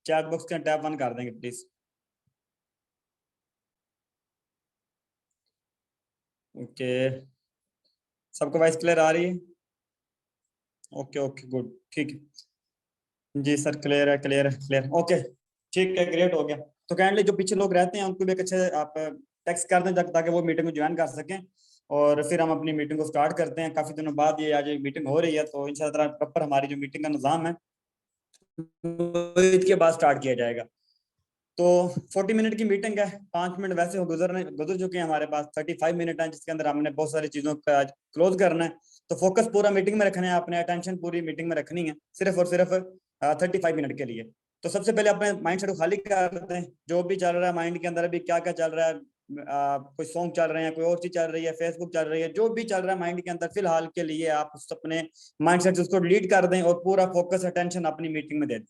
Chat box के tab 1 कर देंगे प्लीज। ओके, सबको वॉइस क्लियर आ रही है? ओके ओके गुड, ठीक है जी सर, क्लियर है क्लियर है क्लियर, ओके ठीक है, ग्रेट हो गया। तो काइंडली जो पीछे लोग रहते हैं उनको भी एक अच्छे आप टेक्स्ट कर दें ताकि वो मीटिंग को ज्वाइन कर सकें, और फिर हम अपनी मीटिंग को स्टार्ट करते हैं। काफी दिनों बाद ये आज मीटिंग हो रही है, तो इंशाल्लाह प्रॉपर हमारी जो मीटिंग का निजाम है इसके बाद स्टार्ट किया जाएगा। तो 40 मिनट की मीटिंग है, 5 मिनट वैसे हो गुजर चुके हैं, हमारे पास 35 मिनट है जिसके अंदर हमने बहुत सारी चीजों का आज क्लोज करना है। तो फोकस पूरा मीटिंग में रखना है, अपने अटेंशन पूरी मीटिंग में रखनी है, सिर्फ और सिर्फ 35 मिनट के लिए। तो सबसे पहले अपने माइंड सेट को खाली करते हैं, जो भी चल रहा है माइंड के अंदर अभी क्या क्या चल रहा है, कोई सॉन्ग चल रहे हैं, कोई और चीज चल रही है, फेसबुक चल रही है, जो भी चल रहा है माइंड के अंदर फिलहाल के लिए आप उस अपने माइंड सेट से उसको डिलीट कर दें और पूरा फोकस अटेंशन अपनी मीटिंग में दे दें।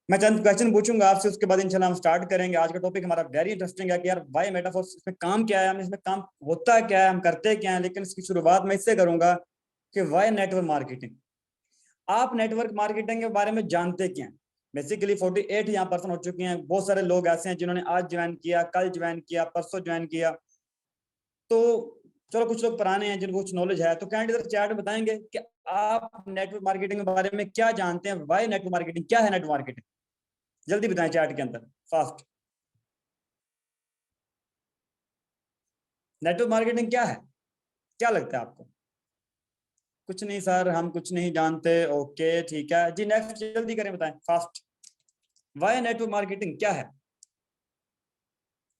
मैं चंद क्वेश्चन पूछूंगा आपसे, उसके बाद इंशाल्लाह हम स्टार्ट करेंगे। आज का टॉपिक हमारा वेरी इंटरेस्टिंग है कि यार वाई मेटाफोर्स, इसमें काम क्या है, हम इसमें काम होता क्या है, हम करते क्या है। लेकिन इसकी शुरुआत मैं इससे करूंगा कि वाई नेटवर्क मार्केटिंग। आप नेटवर्क मार्केटिंग के बारे में जानते क्या हैं? बेसिकली 48 यहाँ पर्सन हो चुके हैं, बहुत सारे लोग ऐसे हैं जिन्होंने आज ज्वाइन किया, कल ज्वाइन किया, परसों ज्वाइन किया। तो चलो कुछ लोग पुराने हैं जिनको कुछ नॉलेज है, तो कैंडिडेट चैट में बताएंगे कि आप नेटवर्क मार्केटिंग के बारे में क्या जानते हैं, वाई नेटवर्क मार्केटिंग, क्या है नेटवर्क मार्केटिंग, जल्दी बताएं चैट के अंदर फास्ट। नेटवर्क मार्केटिंग क्या है, क्या लगता है आपको? कुछ नहीं सर, हम कुछ नहीं जानते। ओके ठीक है जी, नेक्स्ट जल्दी करें, बताएं फास्ट। वाई नेटवर्क मार्केटिंग क्या है,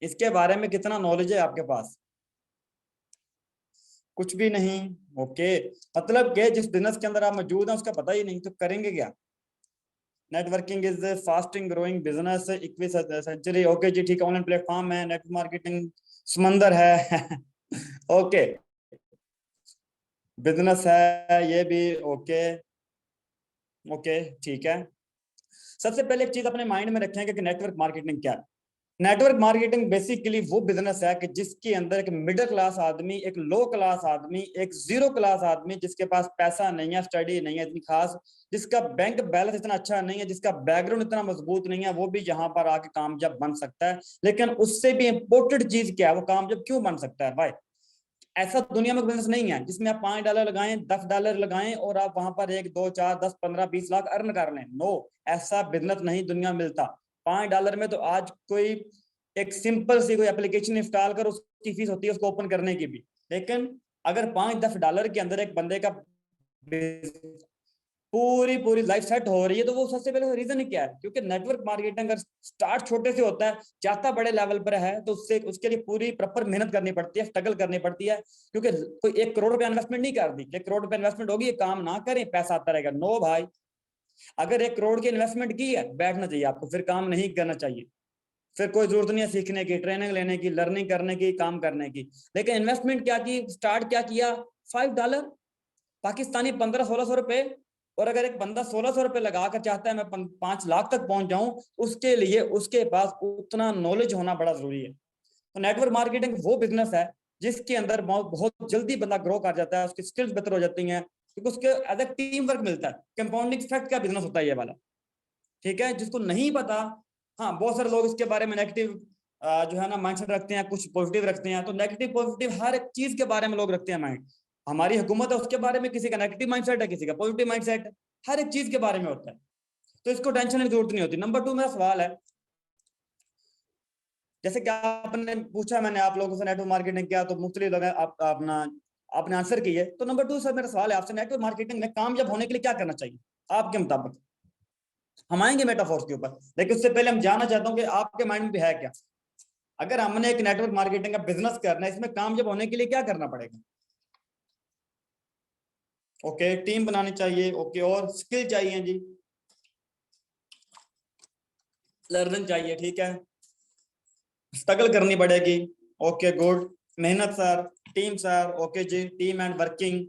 इसके बारे में कितना नॉलेज है आपके पास? कुछ भी नहीं। ओके, मतलब के जिस बिजनेस के अंदर आप मौजूद हैं उसका पता ही नहीं, तो करेंगे क्या? Networking is fasting growing business 21वीं सेंचुरी। ओके जी ठीक है, ऑनलाइन प्लेटफॉर्म है, नेटवर्क मार्केटिंग समंदर है ओके, बिजनेस है ये भी। ओके ओके ठीक है। सबसे पहले एक चीज अपने माइंड में रखेंगे कि नेटवर्क मार्केटिंग क्या है। नेटवर्क मार्केटिंग बेसिकली वो बिजनेस है कि जिसके अंदर एक मिडिल क्लास आदमी, एक लो क्लास आदमी, एक जीरो क्लास आदमी, जिसके पास पैसा नहीं है, स्टडी नहीं है इतनी खास, जिसका बैंक बैलेंस इतना अच्छा नहीं है, जिसका बैकग्राउंड इतना मजबूत नहीं है, वो भी यहाँ पर आके कामयाब बन सकता है। लेकिन उससे भी इंपॉर्टेंट चीज क्या है, वो कामयाब क्यों बन सकता है भाई? ऐसा दुनिया में बिजनेस नहीं है जिसमें आप $5 लगाएं, $10 लगाएं और आप वहां पर 1 2 4 10 15 20 लाख अर्न कर लें। नो, ऐसा बिजनेस नहीं दुनिया में मिलता। $5 में तो आज कोई एक सिंपल सी कोई एप्लीकेशन इंस्टॉल कर उसकी फीस होती है उसको ओपन करने की भी। लेकिन अगर $5-10 के अंदर एक बंदे का पूरी पूरी लाइफ सेट हो रही है, तो वो सबसे पहले रीजन ही क्या है? क्योंकि नेटवर्क मार्केटिंग अगर स्टार्ट छोटे से होता है, जाता बड़े लेवल पर है, तो उससे उसके लिए पूरी प्रॉपर मेहनत करनी पड़ती है, स्ट्रगल करनी पड़ती है। क्योंकि कोई 1 करोड़ रुपया इन्वेस्टमेंट नहीं कर दी, 1 करोड़ रुपया इन्वेस्टमेंट होगी, ये काम ना करें पैसा आता रहेगा। नो भाई, अगर 1 करोड़ की इन्वेस्टमेंट की है, बैठना चाहिए आपको, फिर काम नहीं करना चाहिए। फिर कोई जरूरत नहीं है सीखने की, ट्रेनिंग लेने की, लर्निंग करने की, काम करने की। लेकिन इन्वेस्टमेंट क्या की, स्टार्ट क्या किया, $5, पाकिस्तानी 1500-1600 रुपए। और अगर एक बंदा 1600 रुपए लगाकर चाहता है मैं 5 लाख तक पहुंच जाऊं, उसके लिए उसके पास उतना नॉलेज होना बड़ा जरूरी है। तो नेटवर्क मार्केटिंग वो बिजनेस है जिसके अंदर बहुत जल्दी बंदा ग्रो कर जाता है, उसकी स्किल्स बेहतर हो जाती हैं, क्योंकि उसके एज ए टीम वर्क मिलता है। कंपाउंडिंग इफेक्ट का बिजनेस होता है ये वाला, ठीक है, जिसको नहीं पता। हाँ, बहुत सारे लोग इसके बारे में नेगेटिव जो है ना माइंडसेट रखते हैं, कुछ पॉजिटिव रखते हैं। तो नेगेटिव पॉजिटिव हर एक चीज के बारे में लोग रखते हैं माइंड। हमारी हुकूमत है उसके बारे में किसी का नेगेटिव माइंडसेट है, किसी का पॉजिटिव माइंडसेट है, हर एक चीज के बारे में होता है। तो इसको टेंशन की जरूरत नहीं होती। नंबर 2 मेरा सवाल है, जैसे कि आपने पूछा, मैंने आप लोगों से नेटवर्क मार्केटिंग क्या, तो मुख्तलिफ लोग आप अपना आपने आंसर किए। तो नंबर 2 सर मेरा सवाल है आपसे, नेटवर्क मार्केटिंग में कामयाब होने के लिए क्या करना चाहिए आपके मुताबिक? हम आएंगे मेटाफोर्स के ऊपर, लेकिन उससे पहले हम जानना चाहता हूँ कि आपके माइंड में भी है क्या। अगर हमने एक नेटवर्क मार्केटिंग का बिजनेस करना है, इसमें कामयाब होने के लिए क्या करना पड़ेगा? ओके, टीम बनानी चाहिए। ओके, और स्किल चाहिए जी, लर्निंग चाहिए, ठीक है, स्ट्रगल करनी पड़ेगी। ओके गुड, मेहनत सर, टीम सर। ओके जी, टीम एंड वर्किंग,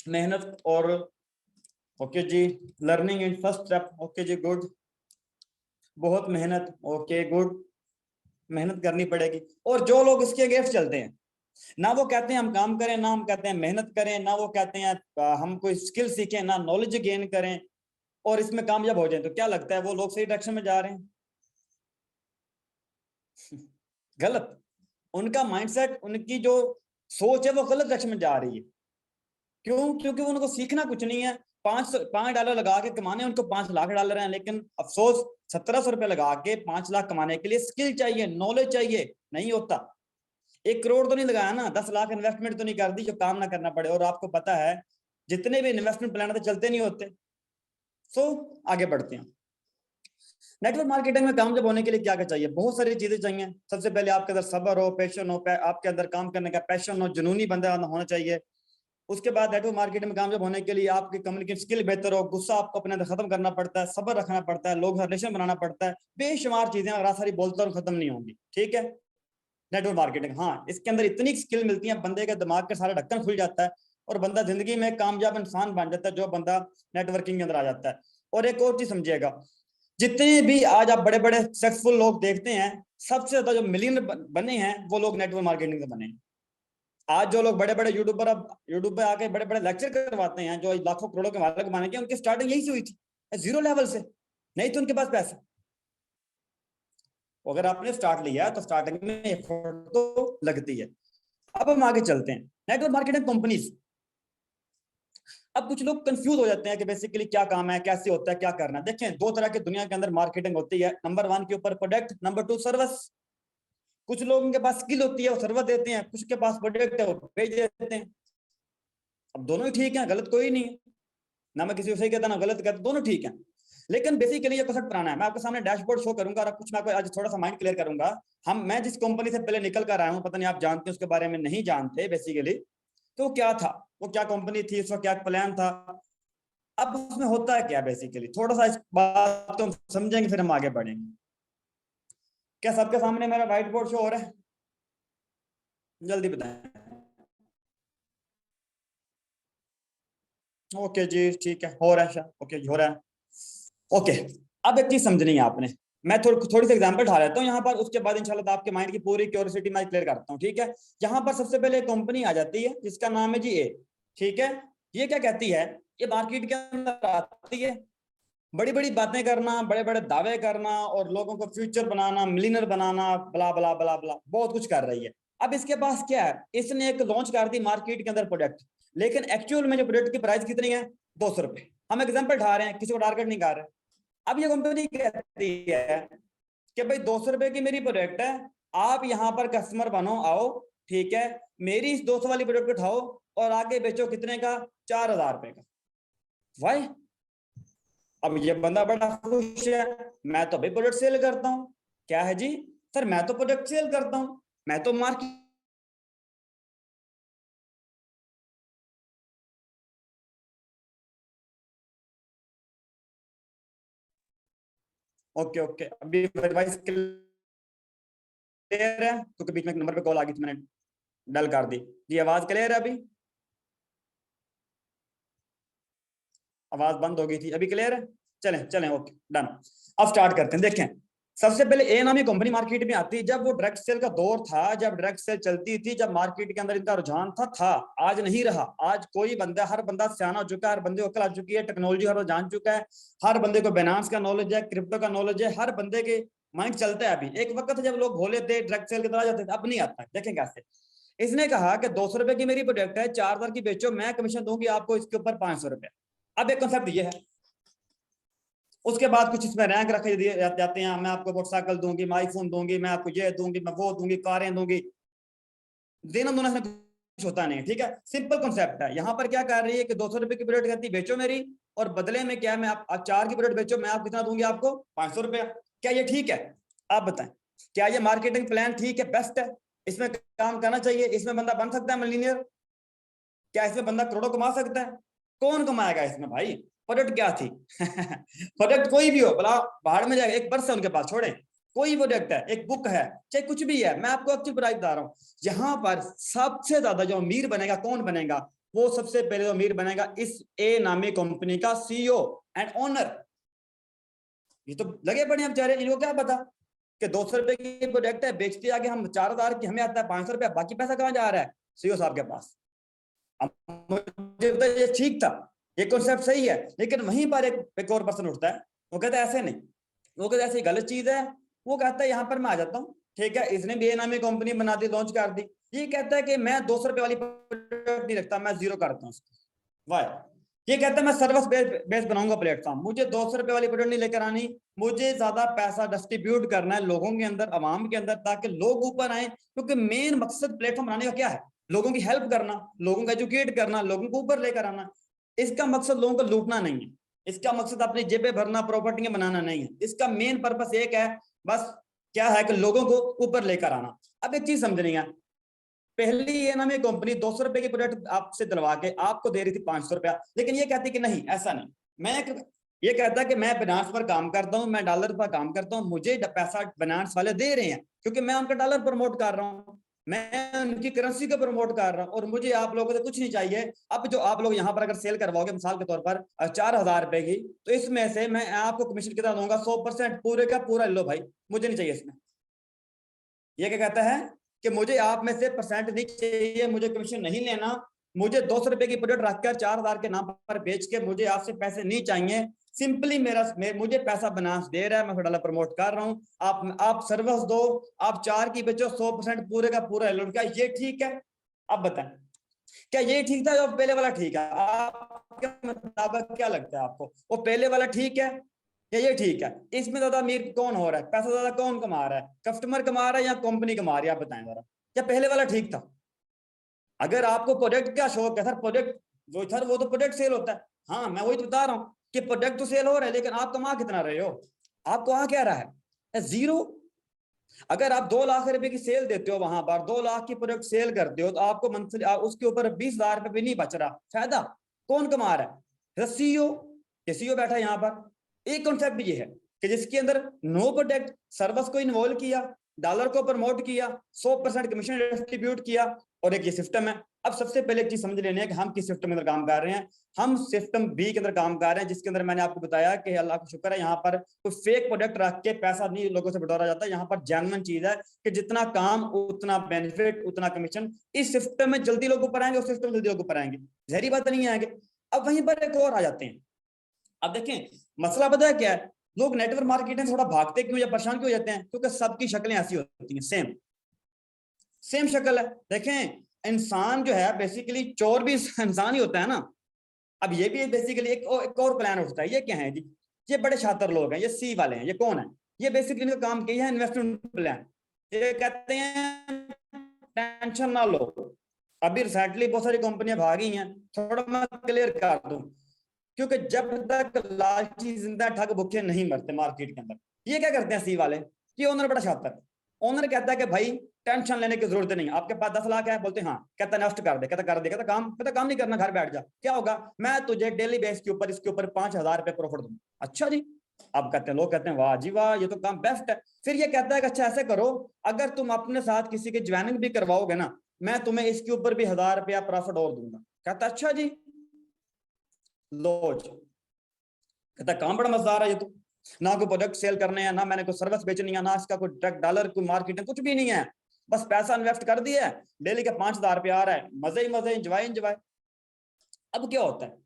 मेहनत और ओके जी, learning in first step. Okay जी गुड, बहुत मेहनत। ओके गुड, मेहनत करनी पड़ेगी। और जो लोग इसके अगेंस्ट चलते हैं, ना वो कहते हैं हम काम करें, ना हम कहते हैं मेहनत करें, ना वो कहते हैं हम कोई स्किल सीखें, ना नॉलेज गेन करें, और इसमें कामयाब हो जाए, तो क्या लगता है वो लोग सही डायरेक्शन में जा रहे हैं? गलत। उनका माइंडसेट, उनकी जो सोच है वो गलत डायरेक्शन में जा रही है। क्यों? क्योंकि उनको सीखना कुछ नहीं है। $5 लगा के कमाने, उनको $5 लाख हैं, लेकिन अफसोस 1700 रुपए लगा के 5 लाख कमाने के लिए स्किल चाहिए, नॉलेज चाहिए, नहीं होता। 1 करोड़ तो नहीं लगाया ना, 10 लाख इन्वेस्टमेंट तो नहीं कर दी जो काम ना करना पड़े। और आपको पता है जितने भी इन्वेस्टमेंट प्लान चलते नहीं होते। सो आगे बढ़ते हैं। नेटवर्क मार्केटिंग में कामयाब होने के लिए क्या क्या चाहिए? बहुत सारी चीजें चाहिए। सबसे पहले आपके अंदर सब्र हो, पैशन हो, आपके अंदर काम करने का पैशन हो, जुनूनी बंदा होना चाहिए। उसके बाद नेटवर्क मार्केटिंग में कामयाब होने के लिए आपकी कम्युनिकेशन स्किल बेहतर हो, गुस्सा आपको अपने अंदर खत्म करना पड़ता है, सब्र रखना पड़ता है, लोग रिलेशन बनाना पड़ता है, बेशुमार चीजें अगर सारी बोलता और खत्म नहीं होंगी। ठीक है, नेटवर्क मार्केटिंग, हाँ, इसके अंदर इतनी स्किल मिलती है, बंदे के दिमाग के सारा ढक्कन खुल जाता है और बंदा जिंदगी में कामयाब इंसान बन जाता है जो बंदा नेटवर्किंग के अंदर आ जाता है। और एक और चीज समझिएगा, जितने भी आज आप बड़े बड़े सक्सेसफुल लोग देखते हैं, सबसे ज्यादा जो मिलियनर बने हैं वो लोग नेटवर्क मार्केटिंग से बने हैं। आज जो लोग बड़े बड़े यूट्यूबर, अब यूट्यूब पे आके बड़े बड़े लेक्चर करवाते हैं, जो लाखों करोड़ों के मालिक बने के, उनकी स्टार्टिंग यही से हुई थी, जीरो लेवल से। नहीं तो उनके पास पैसा। अगर आपने स्टार्ट लिया तो स्टार्टिंग में एफर्ट तो लगती है। अब हम आगे चलते हैं, नेटवर्क मार्केटिंग कंपनीज। अब कुछ लोग कंफ्यूज हो जाते हैं कि बेसिकली क्या काम है, कैसे होता है, क्या करना है। देखें, दो तरह की दुनिया के अंदर मार्केटिंग होती है। नंबर 1 के ऊपर प्रोडक्ट, नंबर 2 सर्विस। कुछ लोगों के पास स्किल होती है, वो सर्विस देते हैं, कुछ के पास प्रोडक्ट है, वो भेज देते हैं। अब दोनों ही ठीक है, गलत कोई नहीं है ना, मैं किसी को सही कहता ना गलत कहता, दोनों ठीक है। लेकिन बेसिकली ये कॉन्सेप्ट पुराना है। मैं आपके सामने डैशबोर्ड शो करूंगा और कुछ मैं आपको आज थोड़ा सा माइंड क्लियर करूंगा। मैं जिस कंपनी से पहले निकल कर आया हूँ, पता नहीं आप जानते हैं उसके बारे में, नहीं जानते बेसिकली, तो क्या था, वो क्या कंपनी थी, उसका क्या प्लान था, अब उसमें होता है क्या बेसिकली, थोड़ा सा इस बात को हम समझेंगे फिर हम आगे बढ़ेंगे। क्या सबके सामने मेरा व्हाइट बोर्ड शो हो रहा है? जल्दी बताएं। ओके जी, ठीक है, हो रहा है, ओके हो रहा है। ओके, अब एक चीज समझनी है आपने। मैं थोड़ी सी एग्जांपल उठा लेता हूँ यहाँ पर, उसके बाद इंशाल्लाह आपके माइंड की पूरी क्यूरियोसिटी मैं क्लियर करता हूँ। ठीक है, यहाँ पर सबसे पहले एक कंपनी आ जाती है जिसका नाम है जी ए। ठीक है, ये क्या कहती है, ये मार्केट के अंदर आती है, बड़ी बड़ी बातें करना, बड़े बड़े दावे करना और लोगों को फ्यूचर बनाना, मिलियनर बनाना, बला बला बला बला, बहुत कुछ कर रही है। अब इसके पास क्या है, इसने एक लॉन्च कर दी मार्केट के अंदर प्रोडक्ट, लेकिन एक्चुअल में जो प्रोडक्ट की प्राइस कितनी है, 200 रुपए। हम एग्जाम्पल उठा रहे हैं, किसी को टारगेट नहीं कर रहे। अब ये कंपनी कहती है कि भाई 200 रुपए की मेरी प्रोडक्ट है, आप यहाँ पर कस्टमर बनो, आओ, ठीक है, मेरी इस 200 वाली प्रोडक्ट उठाओ और आगे बेचो कितने का, 4000 रुपए का। वाई? अब ये बंदा बड़ा खुश है, मैं तो भाई प्रोडक्ट सेल करता हूँ। क्या है जी? सर मैं तो प्रोडक्ट सेल करता हूँ, मैं तो मार्केट। ओके ओके, अभी एडवाइस क्लियर है, क्योंकि बीच में एक नंबर पे कॉल आ गई थी, मैंने डल कर दी। जी आवाज क्लियर है अभी? आवाज बंद हो गई थी, अभी क्लियर है? चलें चलें, ओके डन। अब स्टार्ट करते हैं। देखें, सबसे पहले ए नामी कंपनी मार्केट में आती है जब वो डायरेक्ट सेल का दौर था, जब डायरेक्ट सेल चलती थी, जब मार्केट के अंदर इनका रुझान था। आज नहीं रहा। आज कोई बंदा, हर बंदा सियाना हो चुका है, हर बंदे को अकल आ चुकी है, टेक्नोलॉजी हर जान चुका है, हर बंदे को बाइनेंस का नॉलेज है, क्रिप्टो का नॉलेज है, हर बंदे के माइंड चलता है। अभी एक वक्त जब लोग भोले थे, डायरेक्ट सेल की तरह जाते थे, अब नहीं आता। देखें कैसे, इसने कहा कि 200 रुपए की मेरी प्रोडक्ट है, 4000 की बेचो, मैं कमीशन दूंगी आपको इसके ऊपर 500 रुपए। अब एक कॉन्सेप्ट ये है। उसके बाद कुछ इसमें रैंक रखे दिए जाते हैं, मैं आपको मोटरसाइकिल दूंगी, मैं आईफोन दूंगी, मैं आपको ये दूंगी, मैं वो दूंगी, कारें दूंगी। देना दोनों से कुछ होता नहीं। ठीक है, सिंपल कॉन्सेप्ट है। यहाँ पर क्या कर रही है कि 200 रुपए की प्रोडक्ट कहती बेचो मेरी, और बदले में क्या, मैं आप 4 की प्रोडक्ट बेचो, मैं आप कितना दूंगी आपको, 500 रुपया। क्या ये ठीक है? आप बताएं, क्या ये मार्केटिंग प्लान ठीक है, बेस्ट है? इसमें काम करना चाहिए? इसमें बंदा बन सकता है मिलीनियर? क्या इसमें बंदा करोड़ों कमा सकता है? कौन कमाएगा इसमें भाई? प्रोडक्ट क्या थी? प्रोडक्ट कोई भी हो, भला बाहर में जाएगा, एक पर्स है उनके पास, छोड़े, कोई प्रोडक्ट है, एक बुक है, चाहे कुछ भी है, मैं आपको अच्छी प्राइस बता रहा हूँ। यहाँ पर सबसे ज्यादा जो अमीर बनेगा, कौन बनेगा? वो सबसे पहले जो अमीर बनेगा, इस ए नामी कंपनी का सीईओ एंड ओनर। ये तो लगे पड़े हैं बेचारे, इनको क्या पता कि 200 रुपए की प्रोडक्ट है, बेचते आगे हम 4000 की, हमें आता है 500 रुपया, बाकी पैसा कहाँ जा रहा है? सीईओ साहब के पास। अब मुझे ये ठीक था, ये कॉन्सेप्ट सही है, लेकिन वहीं पर एक और पर्सन उठता है, वो कहता है ऐसे नहीं, वो कहता है ऐसी गलत चीज है। वो कहता है यहाँ पर मैं आ जाता हूँ, ठीक है, इसने भी नामी कंपनी बना दी, लॉन्च कर दी। ये कहता है कि मैं 200 रुपए वाली प्रोडक्ट नहीं रखता, मैं जीरो करता हूँ उसको। वाह। ये कहता है मैं सर्विस बेस बनाऊंगा प्लेटफॉर्म, मुझे 200 रुपए वाली प्रोडक्ट नहीं लेकर आनी, मुझे ज्यादा पैसा डिस्ट्रीब्यूट करना है लोगों के अंदर, आवाम के अंदर, ताकि लोग ऊपर आए। क्योंकि मेन मकसद प्लेटफॉर्म बनाने का क्या है? लोगों की हेल्प करना, लोगों को एजुकेट करना, लोगों को ऊपर लेकर आना। इसका मकसद लोगों को लूटना नहीं है, इसका मकसद अपनी जेबें भरना, प्रॉपर्टियां बनाना नहीं है। इसका मेन पर्पस एक है बस, क्या है कि लोगों को ऊपर लेकर आना। अब एक चीज समझनी है, पहली ये नाम ये कंपनी 200 रुपए की प्रोडक्ट आपसे दिलवा के आपको दे रही थी 500 रुपया, लेकिन ये कहती कि नहीं ऐसा नहीं, मैं ये कहता कि मैं फाइनेंस पर काम करता हूं, मैं डॉलर पर काम करता हूं, मुझे पैसा फाइनेंस वाले दे रहे हैं क्योंकि मैं उनका डॉलर प्रमोट कर रहा हूं, मैं उनकी करेंसी को प्रमोट कर रहा हूं, और मुझे आप लोगों से कुछ नहीं चाहिए। अब जो आप लोग यहाँ पर अगर सेल करवाओगे मिसाल के तौर पर 4,000 रुपए की, तो इसमें से मैं आपको कमीशन कितना दूंगा? 100%, पूरे का पूरा लो भाई, मुझे नहीं चाहिए इसमें। ये क्या कहता है कि मुझे आप में से परसेंट नहीं चाहिए, मुझे कमीशन नहीं लेना, मुझे 200 रुपए की प्रोडक्ट रखकर 4,000 के नाम पर बेच के मुझे आपसे पैसे नहीं चाहिए। सिंपली मुझे पैसा बनास दे रहा है, मैं डॉलर प्रमोट कर रहा हूं, आप सर्विस दो, आप 4 की बेचो, 100% पूरे का पूरा ले लो। क्या ये ठीक है? अब बताएं, क्या ये ठीक था? जो पहले वाला ठीक है? आपके मुताबिक क्या लगता है आपको, वो पहले वाला ठीक है या ये ठीक है? इसमें ज्यादा अमीर कौन हो रहा है, पैसा ज्यादा कौन कमा रहा है, कस्टमर कमा रहा है या कंपनी कमा रही है? आप बताएं जरा, या पहले वाला ठीक था? अगर आपको प्रोडक्ट का शौक है सर, प्रोडक्ट जो सर वो तो प्रोडक्ट सेल होता है, हाँ मैं वही तो बता रहा हूँ कि प्रोडक्ट तो सेल हो रहा है, लेकिन आप कमा कितना रहे हो? आपको आ क्या रहा है? जीरो। अगर आप 2 लाख रुपए की सेल देते हो, वहां पर 2 लाख की प्रोडक्ट सेल करते हो, तो आपको मंथली उसके ऊपर 20,000 रुपए भी नहीं बच रहा, फायदा कौन कमा रहा है? सीईओ। ये सीईओ बैठा है यहाँ पर। एक कॉन्सेप्ट ये है कि जिसके अंदर नो प्रोडक्ट सर्विस को इन्वॉल्व किया, डॉलर को प्रमोट किया, 100% कमीशन डिस्ट्रीब्यूट किया, और एक ये सिस्टम है। अब सबसे पहले एक चीज समझ लेने है कि हम किस सिस्टम के अंदर काम कर रहे हैं। हम सिस्टम बी के अंदर काम कर रहे हैं, जिसके अंदर मैंने आपको बताया कि अल्लाह का शुक्र है यहाँ पर कोई फेक प्रोडक्ट रख के पैसा नहीं लोगों से बटोरा जाता। यहाँ पर जेन्युइन चीज है कि जितना काम उतना बेनिफिट उतना कमीशन। इस सिस्टम में जल्दी लोग ऊपर आएंगे, उस सिस्टम में जल्दी लोग ऊपर आएंगे, जहरी बात नहीं आएंगे। अब वहीं पर एक और आ जाते हैं। अब देखें मसला पता है क्या है, लोग नेटवर्क मार्केटिंग थोड़ा भागते क्यों या परेशान क्यों हो जाते हैं? क्योंकि सबकी शक्लें ऐसी होती हैं, सेम सेम शक्ल है। देखें इंसान जो है बेसिकली, चोर भी इंसान ही होता है ना। अब ये भी बेसिकली एक और प्लान उठता है। ये क्या है जी? ये बड़े शातिर लोग हैं, ये सी वाले हैं। ये कौन है? ये बेसिकली इनका काम क्या है? Investment plan. ये कहते हैं टेंशन ना लो, अभी रिसेंटली बहुत सारी कंपनियां भागी हैं, थोड़ा मैं क्लियर कर दूं, क्योंकि जब तक लालची जिंदा ठग भूखे नहीं मरते मार्केट के अंदर। ये क्या करते हैं सी वाले? ये ओनर बड़ा शातिर। ओनर कहता है कि भाई टेंशन लेने की जरूरत नहीं, आपके पास 10 लाख है, बोलते हाँ, कहता इन्वेस्ट कर दे, कहता कर दे, कहता काम नहीं करना, घर बैठ जा, क्या होगा, मैं तुझे डेली बेस के ऊपर इसके ऊपर 5,000 रुपए प्रॉफिट दूंगा। अच्छा जी। अब कहते हैं लोग, कहते हैं वाह जी वाह, ये तो काम बेस्ट है। फिर ये कहता है कि अच्छा ऐसे करो, अगर तुम अपने साथ किसी की ज्वाइनिंग भी करवाओगे ना, मैं तुम्हें इसके ऊपर भी 1,000 रुपया प्रॉफिट और दूंगा। कहता अच्छा जी, लो जी। कहता काम बड़ा मजेदार है ये तो, ना कोई प्रोडक्ट सेल करने हैं, ना मैंने कोई सर्विस बेचनी है, ना इसका कोई ट्रक डॉलर कोई मार्केटिंग कुछ भी नहीं है, बस पैसा इन्वेस्ट कर दिया है, डेली का 5,000 रुपया आ रहा है, मजे ही मजे, इंजॉय इंजॉय। अब क्या होता है,